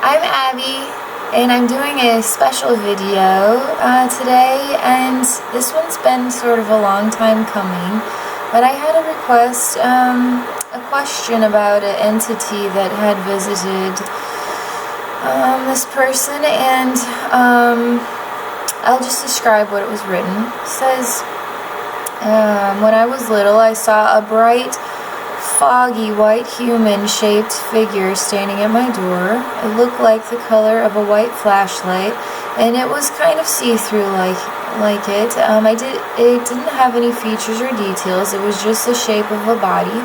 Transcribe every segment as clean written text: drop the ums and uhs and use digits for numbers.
I'm Abby, and I'm doing a special video today, and this one's been sort of a long time coming, but I had a request, a question about an entity that had visited this person, and I'll just describe what it was written. It says, when I was little, I saw a bright, foggy, white human-shaped figure standing at my door. It looked like the color of a white flashlight, and it was kind of see-through like it. It didn't have any features or details. It was just the shape of a body.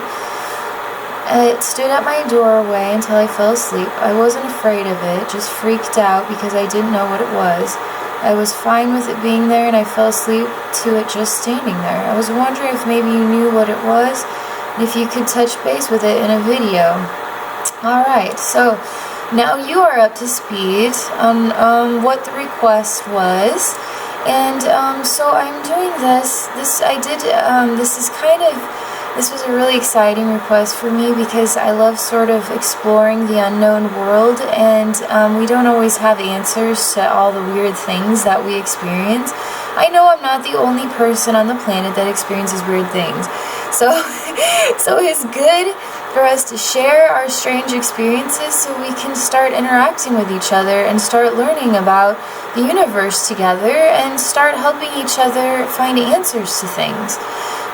It stood at my doorway until I fell asleep. I wasn't afraid of it, just freaked out because I didn't know what it was. I was fine with it being there, and I fell asleep to it just standing there. I was wondering if maybe you knew what it was, if you could touch base with it in a video. Alright, so now you are up to speed on what the request was, and so I'm doing this was a really exciting request for me because I love sort of exploring the unknown world, and we don't always have answers to all the weird things that we experience. I know I'm not the only person on the planet that experiences weird things. So it's good for us to share our strange experiences so we can start interacting with each other and start learning about the universe together and start helping each other find answers to things.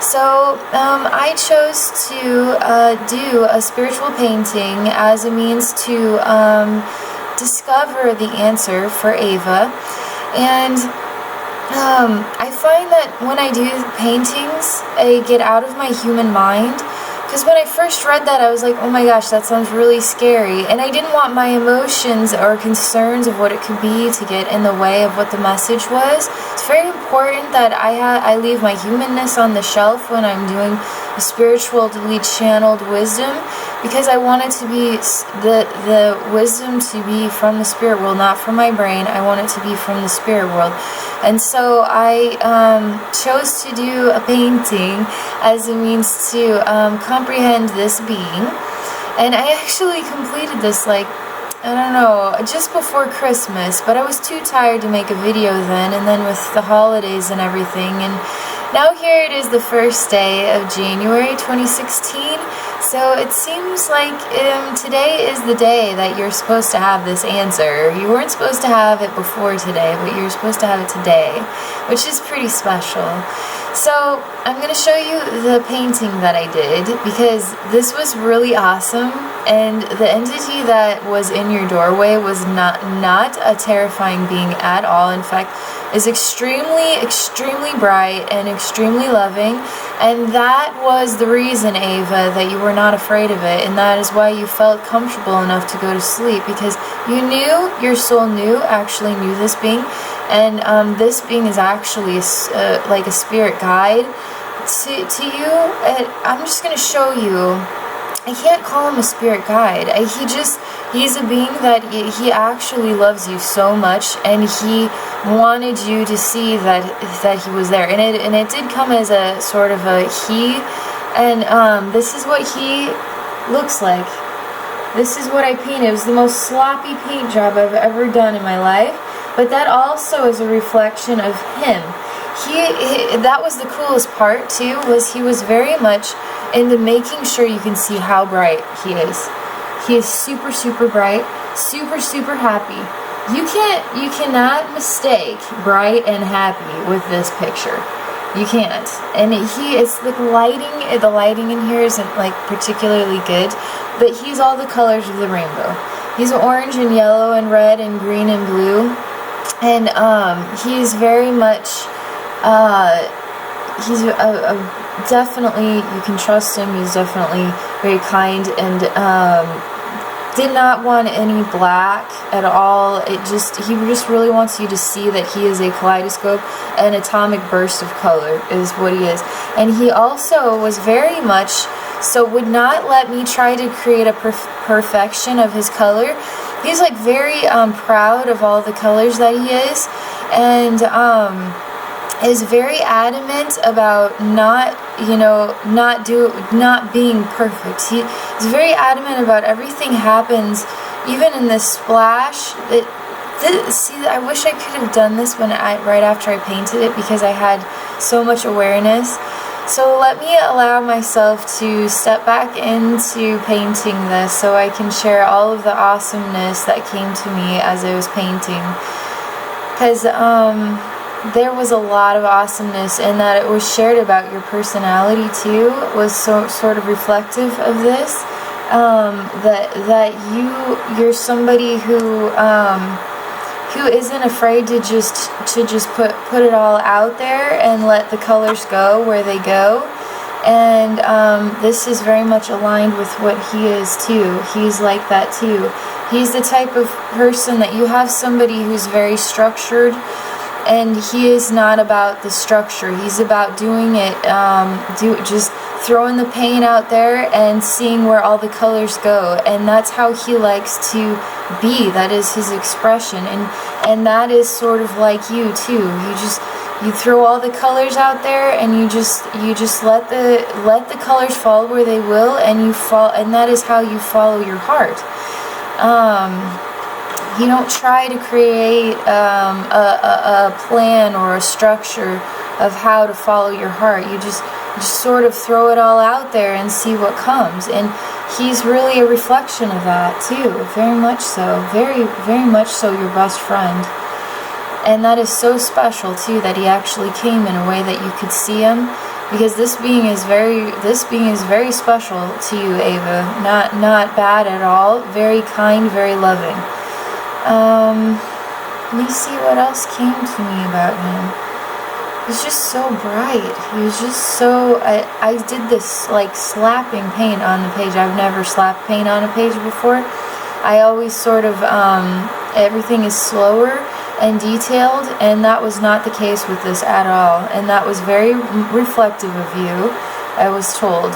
So I chose to do a spiritual painting as a means to discover the answer for Ava, and I find that when I do paintings, I get out of my human mind, because when I first read that, I was like, oh my gosh, that sounds really scary, and I didn't want my emotions or concerns of what it could be to get in the way of what the message was. It's very important that I leave my humanness on the shelf when I'm doing a spiritually channeled wisdom, because I want it to be the wisdom to be from the spirit world, not from my brain. I want it to be from the spirit world. And so I chose to do a painting as a means to comprehend this being. And I actually completed this, like, I don't know, just before Christmas, but I was too tired to make a video then, and then with the holidays and everything, and now here it is, the first day of January 2016, so it seems like today is the day that you're supposed to have this answer. You weren't supposed to have it before today, but you're supposed to have it today, which is pretty special. So I'm going to show you the painting that I did, because this was really awesome, and the entity that was in your doorway was not a terrifying being at all. In fact, is extremely bright and extremely loving, and that was the reason, Ava, that you were not afraid of it, and that is why you felt comfortable enough to go to sleep, because you knew, your soul actually knew this being, and this being is actually like a spirit guide to you. I'm just going to show you. I can't call him a spirit guide. He's a being that he actually loves you so much, and he wanted you to see that he was there. And it did come as a sort of a he, and this is what he looks like. This is what I painted. It was the most sloppy paint job I've ever done in my life, but that also is a reflection of him. That was the coolest part too, was he was very much into making sure you can see how bright he is. He is super bright, super happy. You cannot mistake bright and happy with this picture. You can't. And it's the lighting in here isn't like particularly good, but he's all the colors of the rainbow. He's orange and yellow and red and green and blue, and he's very much he's definitely, you can trust him. He's definitely very kind, and did not want any black at all. He just really wants you to see that he is a kaleidoscope, an atomic burst of color is what he is. And he also was very much so would not let me try to create a perfection of his color. He's like very proud of all the colors that he is, and is very adamant about not being perfect. He's very adamant about everything happens even in this splash, see, I wish I could have done this right after I painted it, because I had so much awareness. So let me allow myself to step back into painting this so I can share all of the awesomeness that came to me as I was painting. Because there was a lot of awesomeness, and that it was shared about your personality too, was sort of reflective of this. That you're somebody who isn't afraid to just put it all out there and let the colors go where they go. And this is very much aligned with what he is too. He's like that too. He's the type of person that you have somebody who's very structured, and he is not about the structure. He's about doing it, just throwing the paint out there and seeing where all the colors go. And that's how he likes to be. That is his expression. And that is sort of like you too. You throw all the colors out there, and you just let the colors fall where they will, and that is how you follow your heart. You don't try to create a plan or a structure of how to follow your heart. You just sort of throw it all out there and see what comes. And he's really a reflection of that too, very much so, very, very much so, your best friend. And that is so special too, that he actually came in a way that you could see him, because this being is very special to you, Ava. Not bad at all. Very kind, very loving. Let me see what else came to me about him. He's just so bright. He was just so... I did this like slapping paint on the page. I've never slapped paint on a page before. I always sort of... everything is slower and detailed, and that was not the case with this at all. And that was very reflective of you, I was told.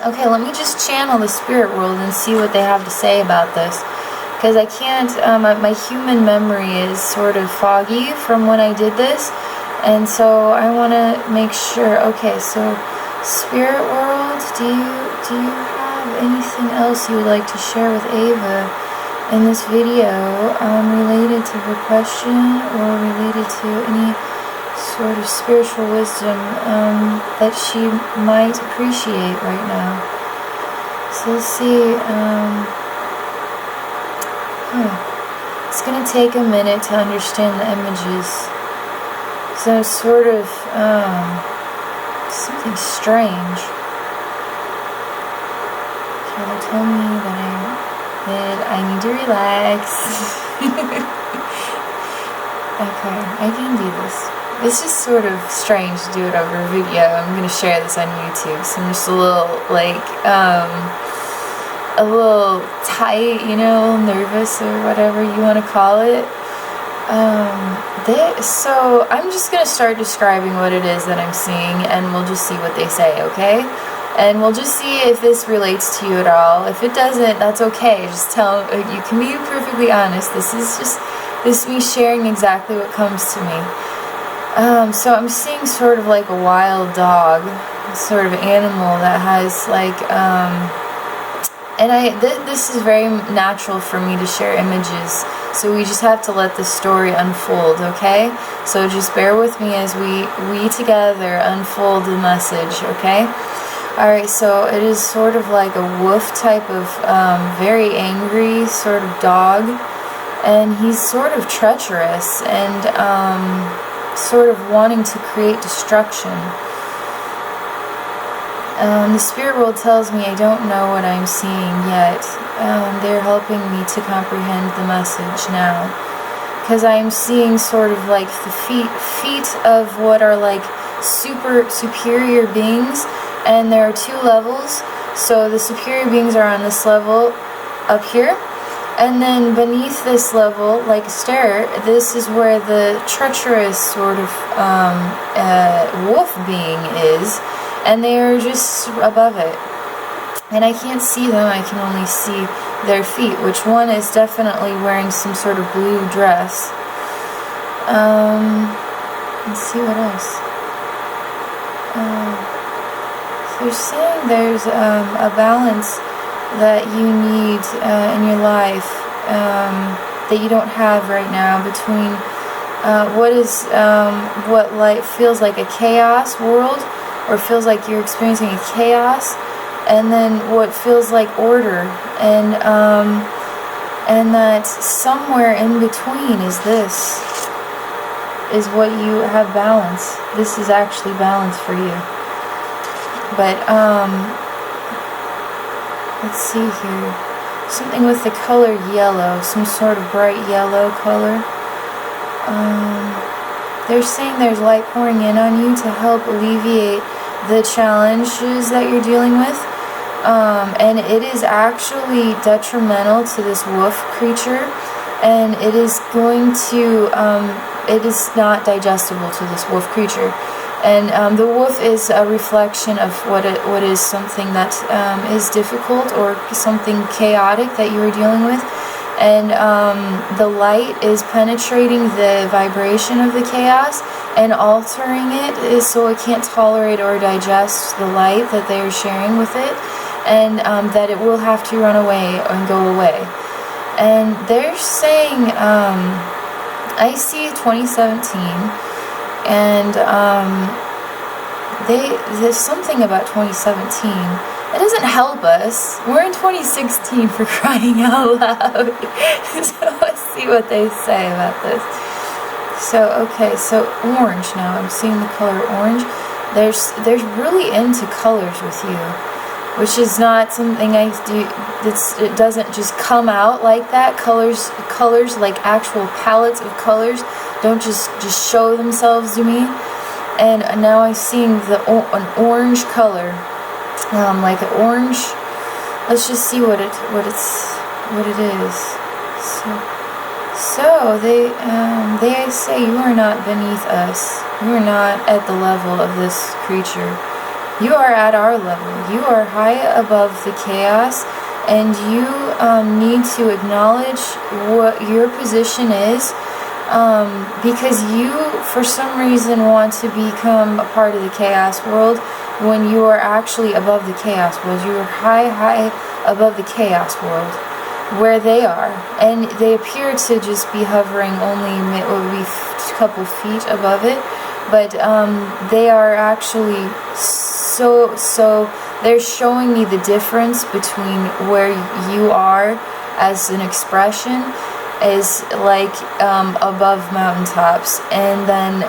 Okay, let me just channel the spirit world and see what they have to say about this. Because I can't, my human memory is sort of foggy from when I did this, and so I want to make sure. Okay, so spirit world, do you have anything else you would like to share with Ava in this video, related to her question, or related to any sort of spiritual wisdom that she might appreciate right now? So let's see. It's going to take a minute to understand the images. So it's sort of something strange. Okay, they told me that I need to relax. Okay, I can do this. It's just sort of strange to do it over a video. I'm going to share this on YouTube, so I'm just a little a little tight, nervous, or whatever you want to call it. So I'm just going to start describing what it is that I'm seeing, and we'll just see what they say, okay? And we'll just see if this relates to you at all. If it doesn't, that's okay. Just you can be perfectly honest. This is me sharing exactly what comes to me. So I'm seeing sort of like a wild dog, sort of animal that has like, and this is very natural for me to share images, so we just have to let the story unfold, okay? So just bear with me as we together unfold the message, okay? Alright, so it is sort of like a wolf type of very angry sort of dog, and he's sort of treacherous and sort of wanting to create destruction. The spirit world tells me I don't know what I'm seeing yet. They're helping me to comprehend the message now, because I am seeing sort of like the feet of what are like superior beings, and there are two levels. So the superior beings are on this level up here, and then beneath this level, like a stair, this is where the treacherous sort of wolf being is. And they are just above it. And I can't see them, I can only see their feet, which one is definitely wearing some sort of blue dress. Let's see what else. So they're saying there's a balance that you need in your life that you don't have right now, between what life feels like a chaos world, or feels like you're experiencing a chaos, and then what feels like order, and that somewhere in between is what you have balance. This is actually balance for you. But let's see here. Something with the color yellow, some sort of bright yellow color. They're saying there's light pouring in on you to help alleviate the challenges that you're dealing with. And it is actually detrimental to this wolf creature, and it is going to, it is not digestible to this wolf creature. And the wolf is a reflection of what is something that is difficult, or something chaotic that you are dealing with. And the light is penetrating the vibration of the chaos and altering it so it can't tolerate or digest the light that they are sharing with it, and that it will have to run away and go away. And they're saying, I see 2017, and there's something about 2017. It doesn't help us. We're in 2016, for crying out loud. So let's see what they say about this. So, okay, so orange now. I'm seeing the color orange. There's really into colors with you, which is not something I do. It doesn't just come out like that. Colors like actual palettes of colors don't just show themselves to me. And now I'm seeing an orange color. Like an orange. Let's just see what it is. So they say you are not beneath us. You are not at the level of this creature. You are at our level. You are high above the chaos, and you need to acknowledge what your position is, because you, for some reason, want to become a part of the chaos world, when you are actually above the chaos world. You are high above the chaos world, where they are, and they appear to just be hovering only maybe a couple feet above it, but they are actually so they're showing me the difference between where you are as an expression is like above mountaintops, and then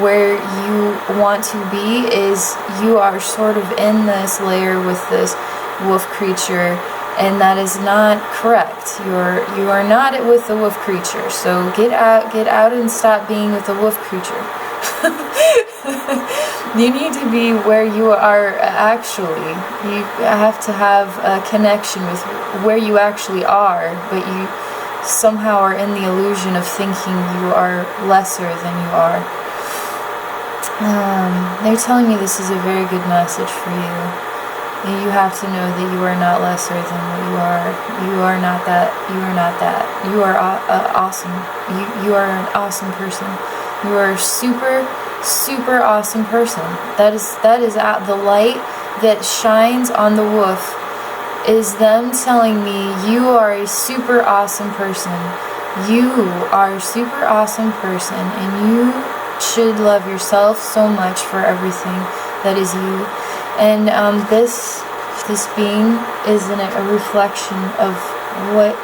where you want to be is you are sort of in this layer with this wolf creature, and that is not correct. You are not with the wolf creature. So get out and stop being with the wolf creature. You need to be where you are actually. You have to have a connection with where you actually are, but you somehow are in the illusion of thinking you are lesser than you are. They're telling me this is a very good message for you. You have to know that you are not lesser than what you are. You are not that. You are not that. You are awesome. You are an awesome person. You are a super awesome person. That is the light that shines on the wolf. Is them telling me you are a super awesome person. You are a super awesome person, and you should love yourself so much for everything that is you. And this being is a reflection of what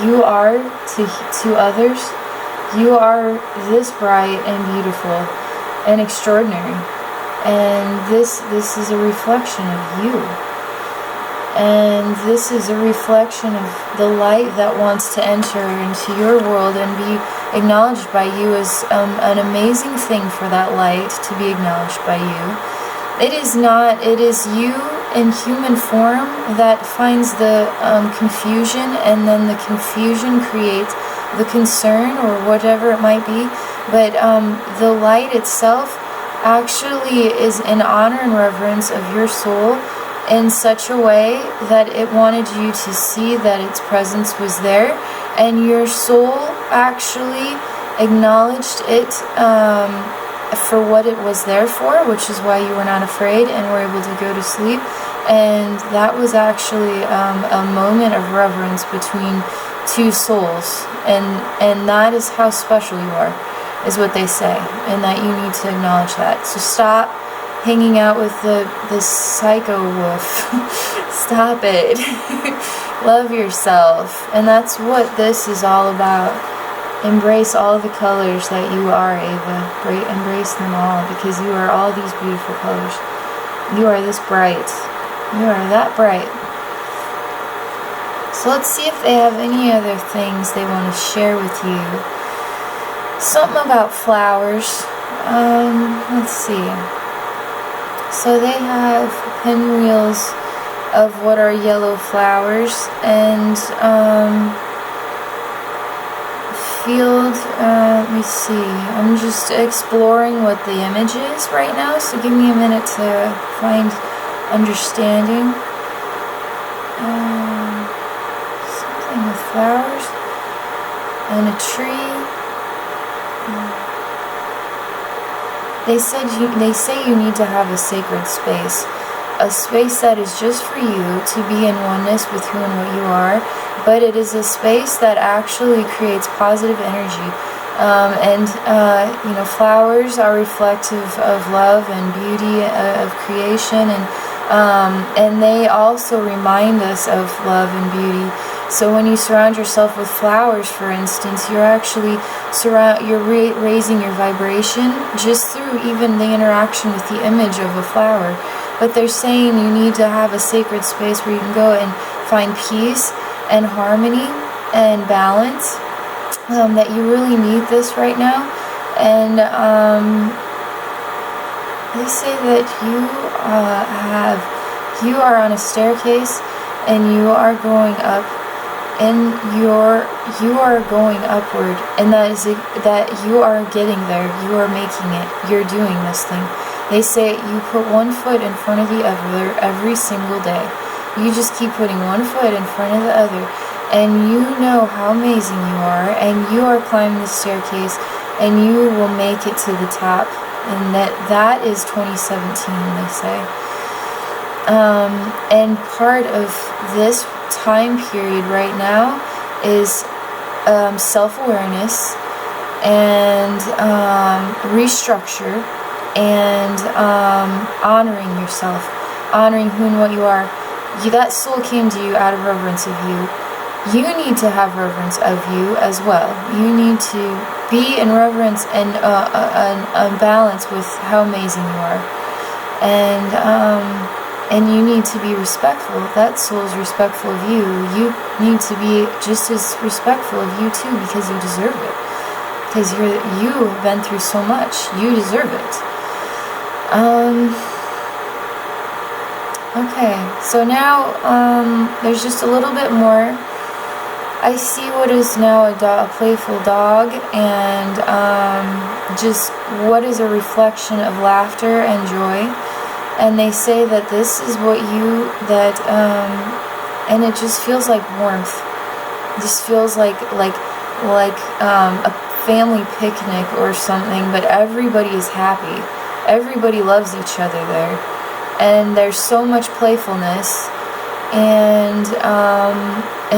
you are to others. You are this bright and beautiful and extraordinary, and this is a reflection of you. And this is a reflection of the light that wants to enter into your world and be acknowledged by you as an amazing thing for that light to be acknowledged by you. It is you in human form that finds the confusion, and then the confusion creates the concern or whatever it might be. But the light itself actually is in honor and reverence of your soul, in such a way that it wanted you to see that its presence was there, and your soul actually acknowledged it for what it was there for, which is why you were not afraid and were able to go to sleep. And that was actually a moment of reverence between two souls, and that is how special you are, is what they say, and that you need to acknowledge that. So stop hanging out with the psycho wolf. Stop it. Love yourself. And that's what this is all about. Embrace all the colors that you are, Ava. Embrace them all, because you are all these beautiful colors. You are this bright. You are that bright. So let's see if they have any other things they want to share with you. Something about flowers. Let's see. So they have pinwheels of what are yellow flowers, and field, let me see. I'm just exploring what the image is right now, so give me a minute to find understanding. Something with flowers and a tree. They say you need to have a sacred space, a space that is just for you to be in oneness with who and what you are, but it is a space that actually creates positive energy. Flowers are reflective of love and beauty, of creation, and they also remind us of love and beauty. So when you surround yourself with flowers, for instance, you're actually raising your vibration just through even the interaction with the image of a flower. But they're saying you need to have a sacred space where you can go and find peace and harmony and balance. That you really need this right now. And they say that you are on a staircase and you are going up, and you are going upward, and that you are getting there. You are making it. You're doing this thing. They say you put one foot in front of the other every single day. You just keep putting one foot in front of the other, and you know how amazing you are, and you are climbing the staircase, and you will make it to the top. And that is 2017, they say. And part of this time period right now is self-awareness and restructure and honoring yourself, honoring who and what you are. That soul came to you out of reverence of you. You need to have reverence of you as well. You need to be in reverence and balance with how amazing you are. And you need to be respectful. That soul is respectful of you. You need to be just as respectful of you too, because you deserve it. Because you have been through so much. You deserve it. Okay, so now there's just a little bit more. I see what is now a playful dog, and just what is a reflection of laughter and joy. And they say that this is what and it just feels like warmth. It just feels like a family picnic or something, but everybody is happy. Everybody loves each other there. And there's so much playfulness and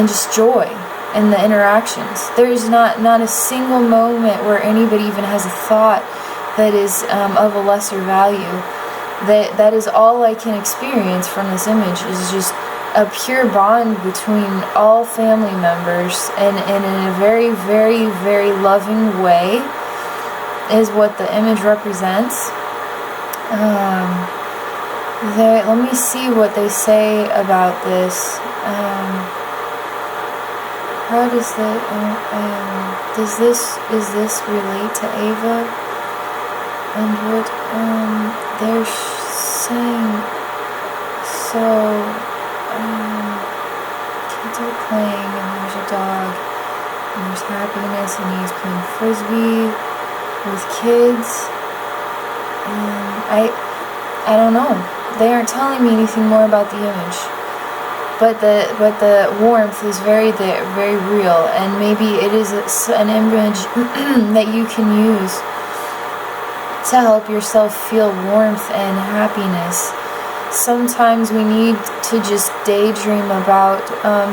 just joy in the interactions. There's not a single moment where anybody even has a thought that is of a lesser value. That is all I can experience from this image, is just a pure bond between all family members, and in a very, very, very loving way is what the image represents. Let me see what they say about this. How does that? Is this relate to Ava? And what they're saying? So kids are playing, and there's a dog, and there's happiness, and he's playing frisbee with kids. And I don't know. They aren't telling me anything more about the image, but the warmth is very real, and maybe it is an image that you can use to help yourself feel warmth and happiness. sometimes we need to just daydream about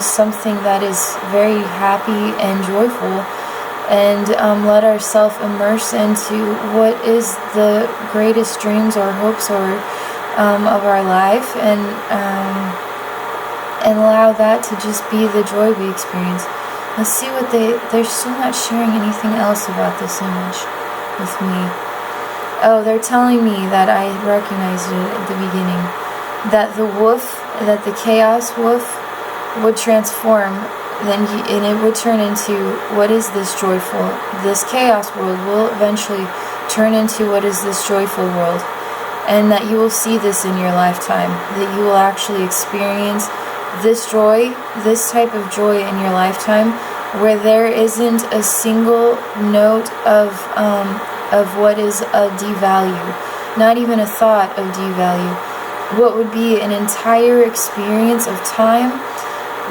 something that is very happy and joyful, and let ourselves immerse into what is the greatest dreams or hopes or of our life, and allow that to just be the joy we experience. Let's see what they're still not sharing anything else about this image with me. Oh, they're telling me that I recognized it at the beginning, that the wolf, that the chaos wolf would transform, and it would turn into what is this joyful, this chaos world will eventually turn into what is this joyful world, and that you will see this in your lifetime, that you will actually experience this joy, this type of joy in your lifetime, where there isn't a single note of what is a devalue, not even a thought of devalue. What would be an entire experience of time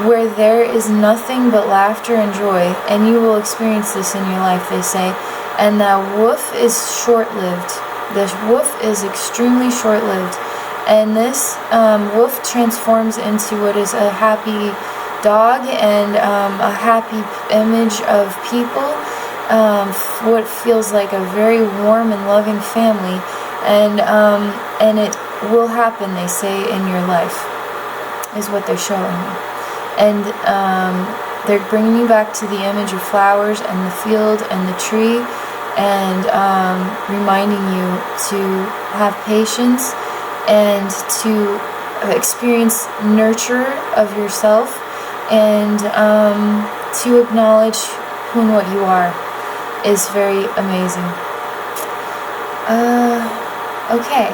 where there is nothing but laughter and joy, and you will experience this in your life, they say. And that wolf is short-lived. This wolf is extremely short-lived. And this wolf transforms into what is a happy dog and a happy image of people, what feels like a very warm and loving family, and it will happen, they say, in your life, is what they're showing me. And they're bringing you back to the image of flowers and the field and the tree, and reminding you to have patience and to experience nurture of yourself, and to acknowledge who and what you are is very amazing. Okay,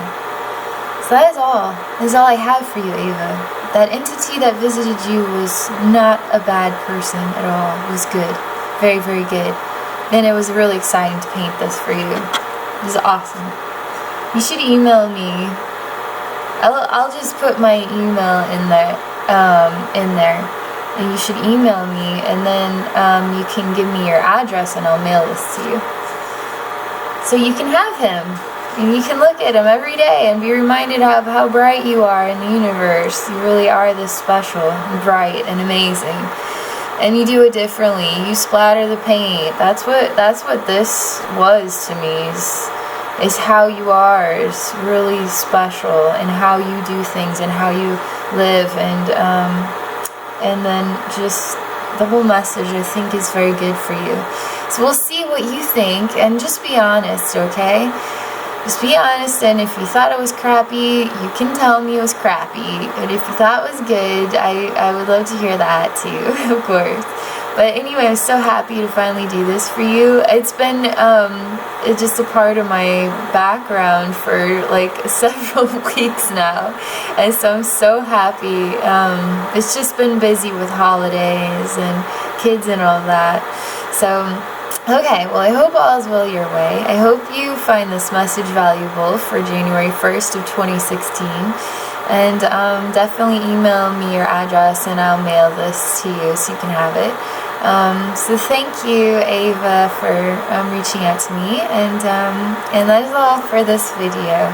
so that is all. That is all I have for you, Ava. That entity that visited you was not a bad person at all. It was good. Very, very good. And it was really exciting to paint this for you. It was awesome. You should email me. I'll just put my email in there. And you should email me, and then you can give me your address and I'll mail this to you. So you can have him, and you can look at him every day and be reminded of how bright you are in the universe. You really are this special and bright and amazing. And you do it differently. You splatter the paint. That's what this was to me, is how you are is really special, and how you do things and how you live, and then just the whole message, I think, is very good for you. So we'll see what you think, and just be honest, okay? Just be honest, and if you thought it was crappy, you can tell me it was crappy. And if you thought it was good, I would love to hear that too, of course. But anyway, I'm so happy to finally do this for you. It's been just a part of my background for like several weeks now, and so I'm so happy. It's just been busy with holidays and kids and all that. So, okay, well, I hope all is well your way. I hope you find this message valuable for January 1st of 2016. And definitely email me your address and I'll mail this to you so you can have it. So thank you, Ava, for reaching out to me, and that is all for this video.